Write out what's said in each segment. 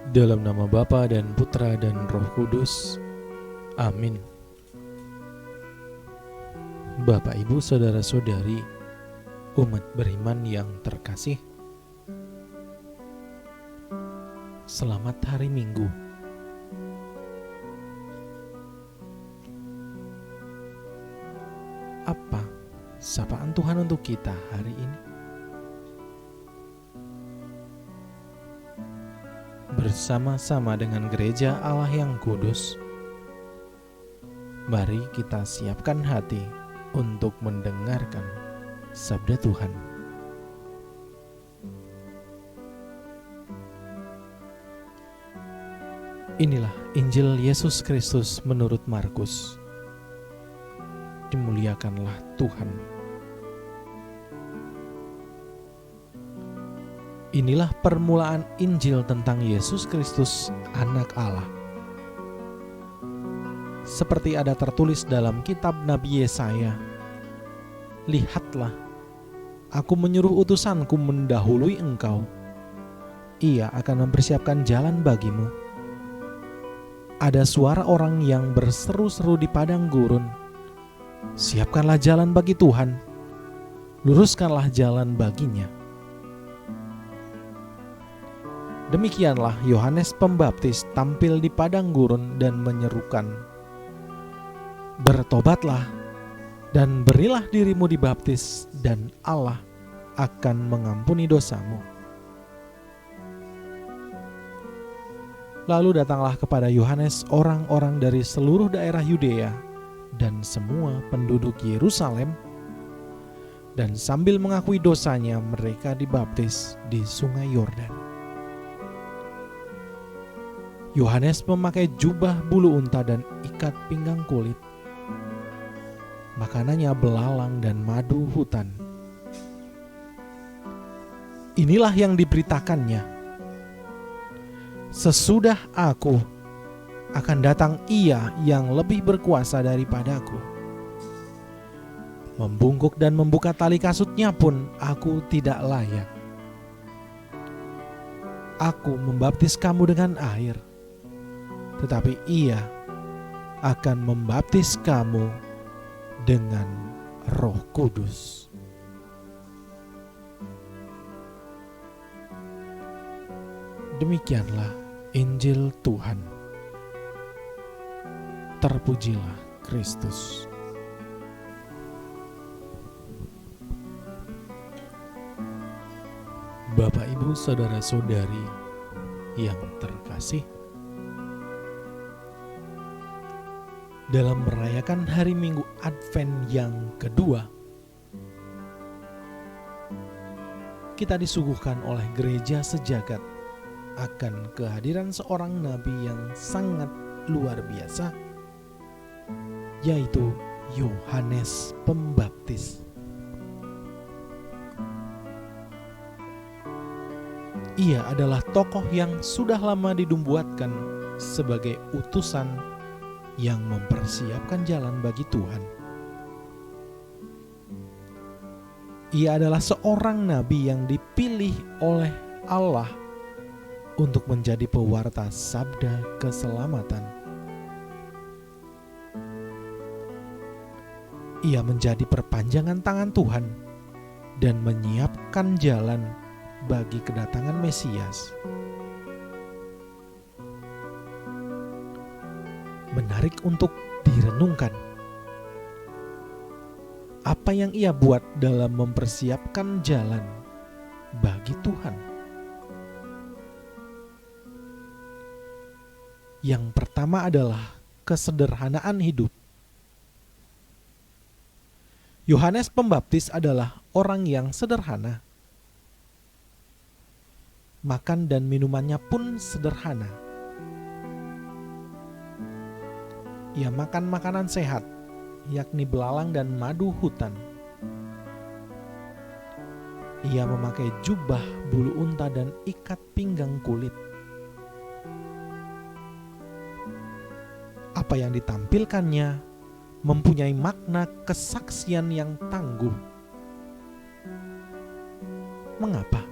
Dalam nama Bapa dan Putra dan Roh Kudus. Amin. Bapak, Ibu, Saudara-saudari, umat beriman yang terkasih, selamat hari Minggu. Apa sapaan Tuhan untuk kita hari ini? Bersama-sama dengan gereja Allah yang kudus, mari kita siapkan hati untuk mendengarkan sabda Tuhan. Inilah Injil Yesus Kristus menurut Markus. Dimuliakanlah Tuhan. Inilah permulaan Injil tentang Yesus Kristus, Anak Allah. Seperti ada tertulis dalam kitab Nabi Yesaya, "Lihatlah, aku menyuruh utusanku mendahului engkau. Ia akan mempersiapkan jalan bagimu." Ada suara orang yang berseru-seru di padang gurun, "Siapkanlah jalan bagi Tuhan, luruskanlah jalan baginya." Demikianlah Yohanes Pembaptis tampil di padang gurun dan menyerukan, "Bertobatlah dan berilah dirimu dibaptis, dan Allah akan mengampuni dosamu." Lalu datanglah kepada Yohanes orang-orang dari seluruh daerah Yudea dan semua penduduk Yerusalem, dan sambil mengakui dosanya mereka dibaptis di sungai Yordan. Yohanes memakai jubah bulu unta dan ikat pinggang kulit. Makanannya belalang dan madu hutan. Inilah yang diberitakannya, "Sesudah aku akan datang Ia yang lebih berkuasa daripadaku. Membungkuk dan membuka tali kasutnya pun aku tidak layak. Aku membaptis kamu dengan air, tetapi Ia akan membaptis kamu dengan Roh Kudus." Demikianlah Injil Tuhan. Terpujilah Kristus. Bapak, Ibu, Saudara-saudari yang terkasih, dalam merayakan hari Minggu Advent yang kedua, kita disuguhkan oleh gereja sejagat akan kehadiran seorang nabi yang sangat luar biasa, yaitu Yohanes Pembaptis. Ia adalah tokoh yang sudah lama didumbuatkan sebagai utusan yang mempersiapkan jalan bagi Tuhan. Ia adalah seorang nabi yang dipilih oleh Allah untuk menjadi pewarta sabda keselamatan. Ia menjadi perpanjangan tangan Tuhan dan menyiapkan jalan bagi kedatangan Mesias. Menarik untuk direnungkan. Apa yang ia buat dalam mempersiapkan jalan bagi Tuhan? Yang pertama adalah kesederhanaan hidup. Yohanes Pembaptis adalah orang yang sederhana. Makan dan minumannya pun sederhana. Ia makan makanan sehat, yakni belalang dan madu hutan. Ia memakai jubah bulu unta dan ikat pinggang kulit. Apa yang ditampilkannya mempunyai makna kesaksian yang tangguh. Mengapa?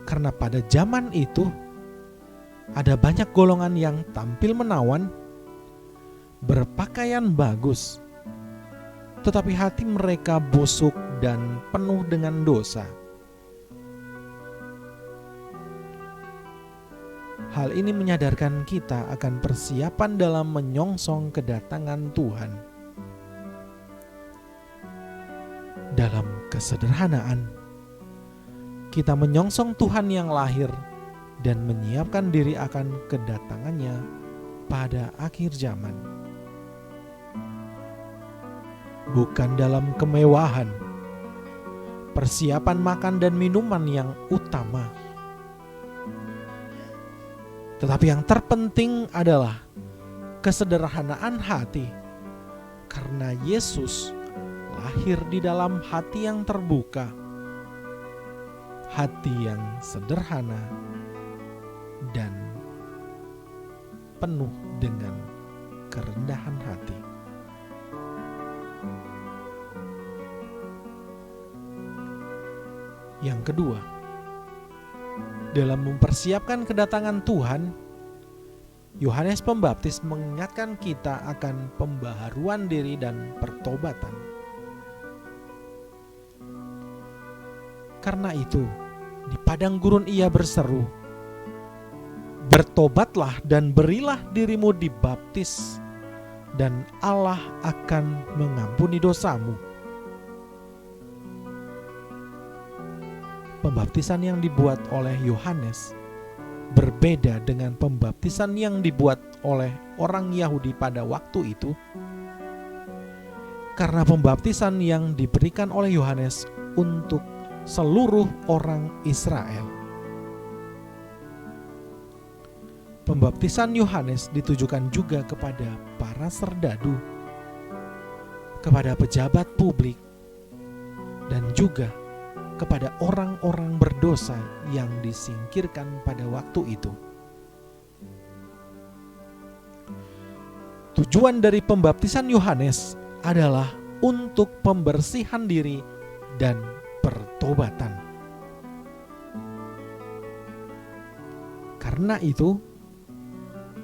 Karena pada zaman itu ada banyak golongan yang tampil menawan, berpakaian bagus, tetapi hati mereka busuk dan penuh dengan dosa. Hal ini menyadarkan kita akan persiapan dalam menyongsong kedatangan Tuhan. Dalam kesederhanaan, kita menyongsong Tuhan yang lahir dan menyiapkan diri akan kedatangannya pada akhir zaman. Bukan dalam kemewahan, persiapan makan dan minuman yang utama, tetapi yang terpenting adalah kesederhanaan hati, karena Yesus lahir di dalam hati yang terbuka, hati yang sederhana dan penuh dengan kerendahan hati. Yang kedua, dalam mempersiapkan kedatangan Tuhan, Yohanes Pembaptis mengingatkan kita akan pembaharuan diri dan pertobatan. Karena itu, di padang gurun ia berseru, "Bertobatlah dan berilah dirimu dibaptis, dan Allah akan mengampuni dosamu." Pembaptisan yang dibuat oleh Yohanes berbeda dengan pembaptisan yang dibuat oleh orang Yahudi pada waktu itu, karena pembaptisan yang diberikan oleh Yohanes untuk seluruh orang Israel. Pembaptisan Yohanes ditujukan juga kepada para serdadu, kepada pejabat publik, dan juga kepada orang-orang berdosa yang disingkirkan pada waktu itu. Tujuan dari pembaptisan Yohanes adalah untuk pembersihan diri dan pertobatan. Karena itu,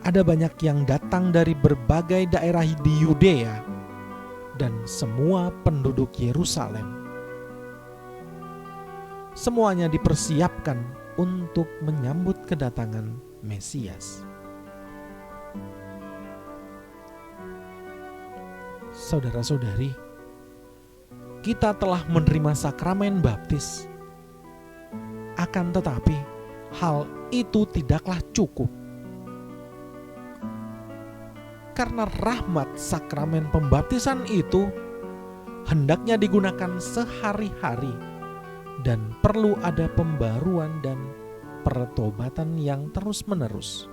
ada banyak yang datang dari berbagai daerah di Yudea dan semua penduduk Yerusalem. Semuanya dipersiapkan untuk menyambut kedatangan Mesias. Saudara-saudari, kita telah menerima sakramen baptis. Akan tetapi, hal itu tidaklah cukup. Karena rahmat sakramen pembaptisan itu hendaknya digunakan sehari-hari, dan perlu ada pembaruan dan pertobatan yang terus-menerus.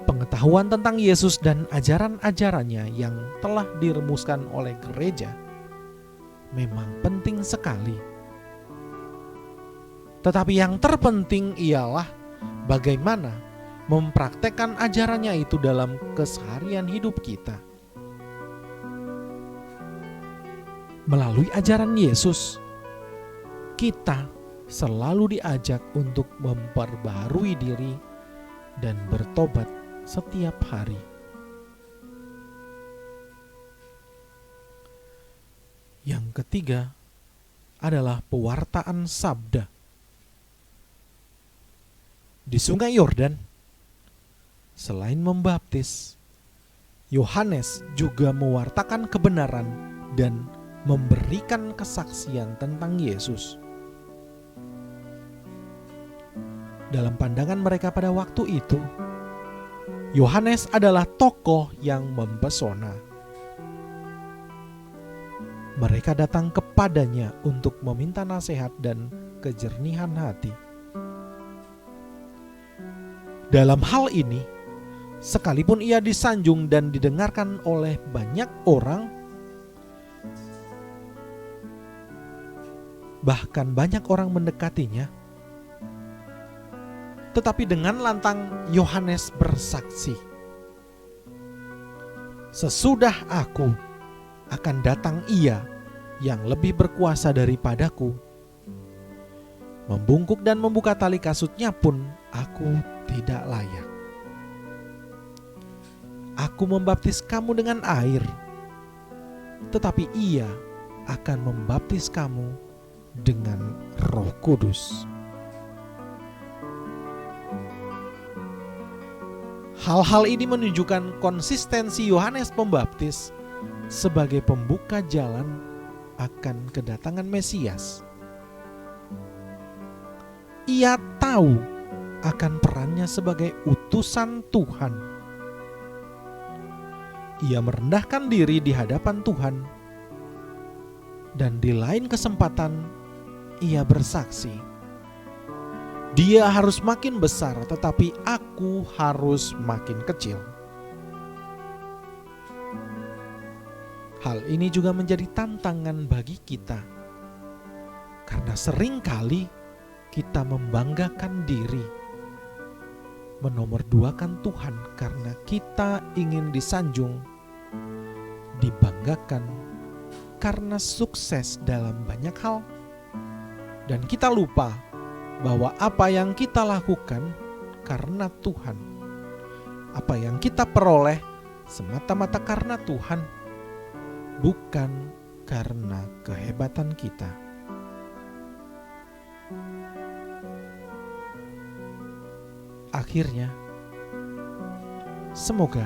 Pengetahuan tentang Yesus dan ajaran-ajarannya yang telah dirumuskan oleh gereja memang penting sekali. Tetapi yang terpenting ialah bagaimana mempraktekkan ajarannya itu dalam keseharian hidup kita. Melalui ajaran Yesus, kita selalu diajak untuk memperbaharui diri dan bertobat setiap hari. Yang ketiga adalah pewartaan sabda. Di Sungai Yordan, selain membaptis, Yohanes juga mewartakan kebenaran dan memberikan kesaksian tentang Yesus. Dalam pandangan mereka pada waktu itu, Yohanes adalah tokoh yang mempesona. Mereka datang kepadanya untuk meminta nasihat dan kejernihan hati. Dalam hal ini, sekalipun ia disanjung dan didengarkan oleh banyak orang, bahkan banyak orang mendekatinya, tetapi dengan lantang Yohanes bersaksi, "Sesudah aku akan datang Ia yang lebih berkuasa daripadaku. Membungkuk dan membuka tali kasutnya pun aku tidak layak. Aku membaptis kamu dengan air, tetapi Ia akan membaptis kamu dengan Roh Kudus. Hal-hal ini menunjukkan konsistensi Yohanes Pembaptis sebagai pembuka jalan akan kedatangan Mesias. Ia tahu akan perannya sebagai utusan Tuhan. Ia merendahkan diri di hadapan Tuhan, dan di lain kesempatan ia bersaksi, Dia harus makin besar, tetapi aku harus makin kecil. Hal ini juga menjadi tantangan bagi kita, karena seringkali kita membanggakan diri, menomorduakan Tuhan karena kita ingin disanjung, dibanggakan karena sukses dalam banyak hal, dan kita lupa bahwa apa yang kita lakukan karena Tuhan, apa yang kita peroleh semata-mata karena Tuhan, bukan karena kehebatan kita. Akhirnya, semoga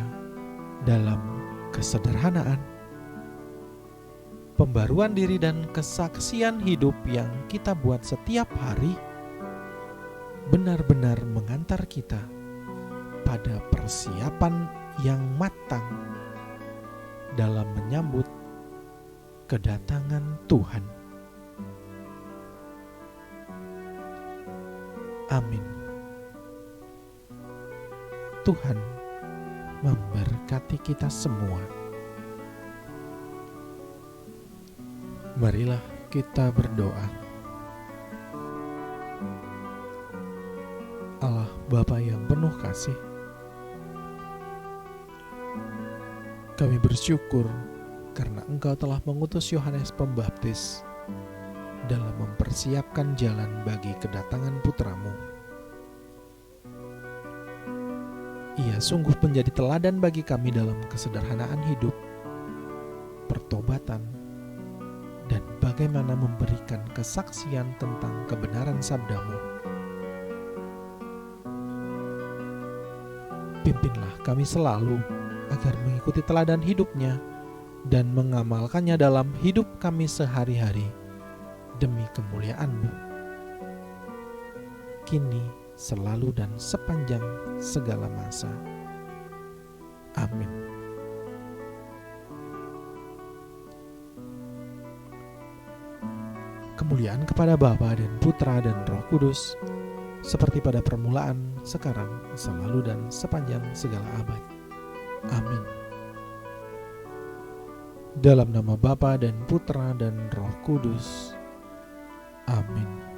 dalam kesederhanaan, pembaruan diri dan kesaksian hidup yang kita buat setiap hari benar-benar mengantar kita pada persiapan yang matang dalam menyambut kedatangan Tuhan. Amin. Tuhan memberkati kita semua. Marilah kita berdoa. Allah Bapa yang penuh kasih, kami bersyukur karena Engkau telah mengutus Yohanes Pembaptis dalam mempersiapkan jalan bagi kedatangan putra-Mu. Ia sungguh menjadi teladan bagi kami dalam kesederhanaan hidup, pertobatan, dan bagaimana memberikan kesaksian tentang kebenaran sabda-Mu. Pimpinlah kami selalu agar mengikuti teladan hidupnya dan mengamalkannya dalam hidup kami sehari-hari demi kemuliaan-Mu, kini, selalu, dan sepanjang segala masa. Amin. Kemuliaan kepada Bapa dan Putra dan Roh Kudus, seperti pada permulaan, sekarang, selalu, dan sepanjang segala abad. Amin. Dalam nama Bapa dan Putra dan Roh Kudus. Amin.